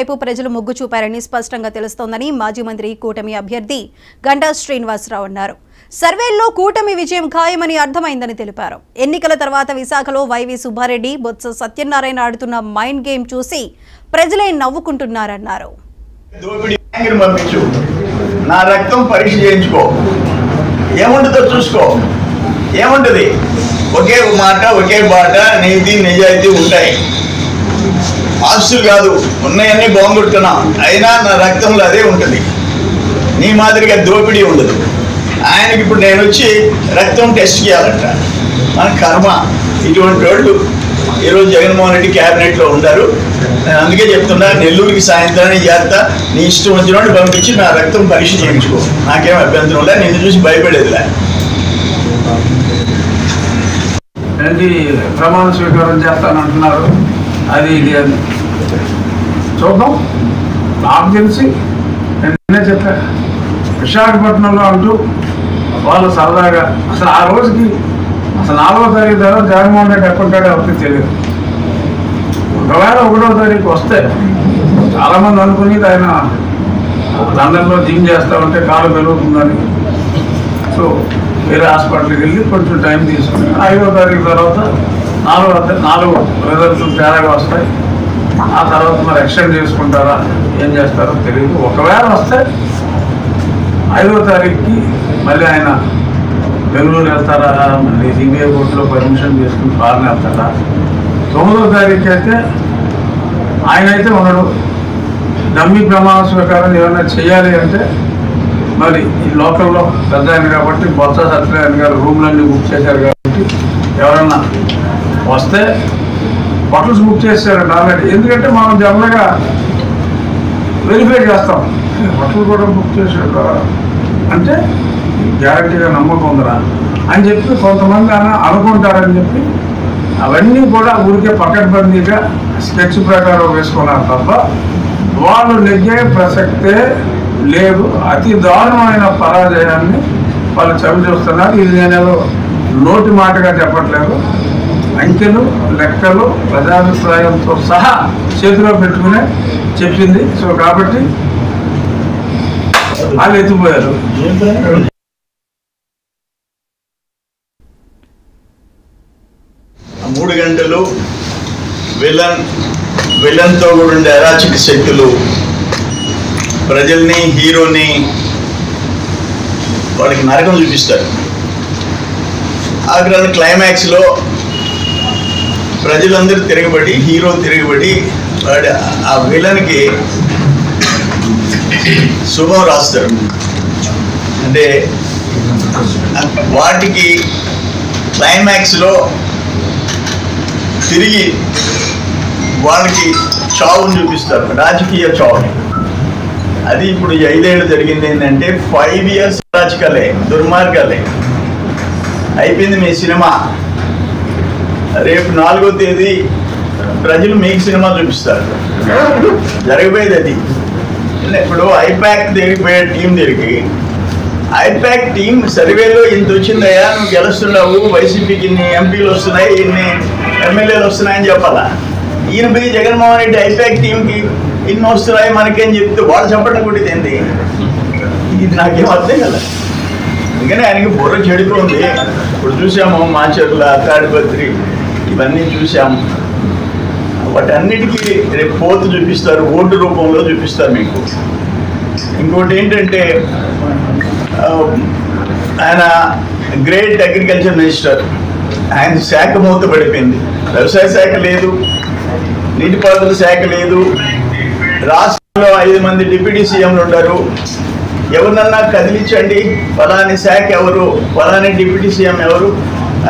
వైపు ప్రజలు మొగ్గు చూపారని స్పష్టంగా తెలుస్తోందని మాజీ మంత్రి కూటమి అభ్యర్థి గంటా శ్రీనివాసరావు అన్నారు. సర్వేల్లో కూటమి విజయం ఖాయమని అర్థమైందని తెలిపారు. ఎన్నికల తర్వాత విశాఖలో వైవి సుబ్బారెడ్డి, బొత్స సత్యనారాయణ ఆడుతున్న మైండ్ గేమ్ చూసి ప్రజలే నవ్వుకుంటున్నారన్నారు. నా రక్తం పరీక్ష చేయించుకో, ఏముంటుందో చూసుకో. ఏముంటుంది? ఒకే మాట, ఒకే బాట, నీతి నిజాయితీ ఉంటాయి. ఆస్తులు కాదు, ఉన్నాయన్నీ బాగుంటున్నాం, అయినా నా రక్తంలో అదే ఉంటుంది. నీ మాదిరిగా దోపిడీ ఉండదు. ఆయనకి ఇప్పుడు నేను వచ్చి రక్తం టెస్ట్ చేయాలంట. మన కర్మ. ఇటువంటి వాళ్ళు ఈరోజు జగన్మోహన్ రెడ్డి క్యాబినెట్లో ఉంటారు. నేను అందుకే చెప్తున్నా, నెల్లూరుకి సాయంత్రాన్ని చేస్తా, నీ ఇష్టం వచ్చిన పంపించి నా రక్తం పరీక్ష చేయించుకో, నాకేం అభ్యంతరం లే, నిన్ను చూసి భయపడేదిలే. ఏంటి ప్రమాణ స్వీకారం చేస్తానంటున్నారు, అది ఇది అని చూద్దాం. నాకు తెలిసి నేనే చెప్పాను, విశాఖపట్నంలో అంటూ వాళ్ళు సరదాగా అసలు ఆ రోజుకి అసలు 4వ తారీఖు తర్వాత జగన్మోహన్ రెడ్డి ఎక్కడుంటాడో ఎవరికి తెలియదు. ఒకవేళ 1వ తారీఖు వస్తే చాలామంది అనుకునేది ఆయన లండన్లో జిమ్ చేస్తూ ఉంటే కాలు పెరుగుతుందని, సో వేరే హాస్పిటల్కి వెళ్ళి కొంచెం టైం తీసుకుని 5వ తారీఖు తర్వాత 4 రిజల్ట్స్ తేడాగా వస్తాయి. ఆ తర్వాత మరి ఎక్స్టెండ్ చేసుకుంటారా, ఏం చేస్తారో తెలియదు. ఒకవేళ వస్తే 5వ తారీఖుకి మళ్ళీ ఆయన బెంగళూరు వెళ్తారా, మళ్ళీ సిబిఐ కోర్టులో పర్మిషన్ చేసుకుని ఫారెన్ వెళ్తారా. 9వ తారీఖు అయితే ఆయన అయితే ఉండడు. డమ్మీ ప్రమాణ స్వీకారం ఏమైనా చేయాలి అంటే మరి ఈ లోకల్లో పెద్ద ఆయన కాబట్టి, బొత్స సత్యనారాయణ గారు రూమ్లన్నీ బుక్ చేశారు కాబట్టి ఎవరన్నా వస్తే హోటల్స్ బుక్ చేశారండి ఆల్రెడీ. ఎందుకంటే మనం జనరల్గా వెరిఫై చేస్తాం, హోటల్ కూడా బుక్ చేశారు అంటే గ్యారంటీగా నమ్మకం ఉందరా అని చెప్పి కొంతమంది అనుకుంటారని చెప్పి అవన్నీ కూడా ఊరికే పకడ్బందీగా స్కెచ్ ప్రకారం వేసుకున్నారు తప్ప వాళ్ళు నెగ్గే ప్రసక్తే లేదు. అతి దారుణమైన పరాజయాన్ని వాళ్ళు చవి చూస్తున్నారు. ఇది నేను నోటి మాటగా చెప్పట్లేదు, అంకెలు లెక్కలు ప్రజాభిప్రాయంతో సహా చేతిలో పెట్టుకునే చెప్పింది. సో కాబట్టి వాళ్ళు ఎత్తిపోయారు. 3 గంటలు విలన్తో కూడా ఉండే అరాచక శక్తులు ప్రజల్ని, హీరోని వాళ్ళకి నరకం చూపిస్తారు. ఆఖరి క్లైమాక్స్లో ప్రజలందరూ తిరగబడి, హీరో తిరగబడి వాడు ఆ విలన్కి శుభం రాస్తారు. అంటే వాటికి క్లైమాక్స్లో తిరిగి వాళ్ళకి చావుని చూపిస్తారు, రాజకీయ చావుని. అది ఇప్పుడు 5 ఏళ్ళు జరిగింది ఏంటంటే 5 years రాజకీయాలే, దుర్మార్గాలే. అయిపోయింది మీ సినిమా. రేపు 4వ తేదీ ప్రజలు మీకు సినిమా చూపిస్తారు. జరగబోయేది అది. ఇప్పుడు ఐపాక్ తిరిగిపోయే టీం తిరిగి, ఐపాక్ టీం సర్వేలో ఇంత వచ్చిందయ్యా, నువ్వు గెలుస్తున్నావు, వైసీపీకి ఇన్ని ఎంపీలు వస్తున్నాయి, ఇన్ని ఎమ్మెల్యేలు వస్తున్నాయని చెప్పాలా. ఈయన పోయి జగన్మోహన్ రెడ్డి ఐపాక్ టీంకి ఇన్ని వస్తున్నాయి మనకేం చెప్తే వాళ్ళు చెప్పడం కూడా ఏంటి? ఇది నాకేం అర్థం కదా. అందుకని ఆయనకి బుర్ర చెడిపోయింది. ఇప్పుడు చూసాము మాచర్ల, తాడిపత్రి, ఇవన్నీ చూసాము. వాటన్నిటికీ రేపు పోతు చూపిస్తారు, ఓటు రూపంలో చూపిస్తారు మీకు. ఇంకోటి ఏంటంటే ఆయన గ్రేట్ అగ్రికల్చర్ మినిస్టర్, ఆయన శాఖ మూత పడిపోయింది. వ్యవసాయ శాఖ లేదు, నీటిపారుదల శాఖ లేదు. రాష్ట్రంలో 5 మంది డిప్యూటీ సీఎంలు ఉంటారు. ఎవరినన్నా కదిలించండి, ఫలాని శాఖ ఎవరు, ఫలాని డిప్యూటీ సీఎం ఎవరు,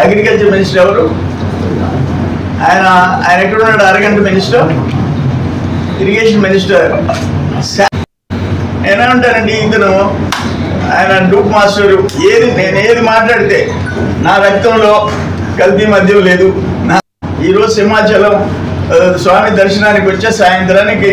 అగ్రికల్చర్ మినిస్టర్ ఎవరు? ఆయన ఎక్కడున్నాడు? అరగంట మినిస్టర్, ఇరిగేషన్ మినిస్టర్. నేనేమంటానండి, ఇతను ఆయన డూప్ మాస్టరు. నేను ఏది మాట్లాడితే నా రక్తంలో కల్తీ మద్యం లేదు. ఈరోజు సింహాచలం స్వామి దర్శనానికి వచ్చే సాయంత్రానికి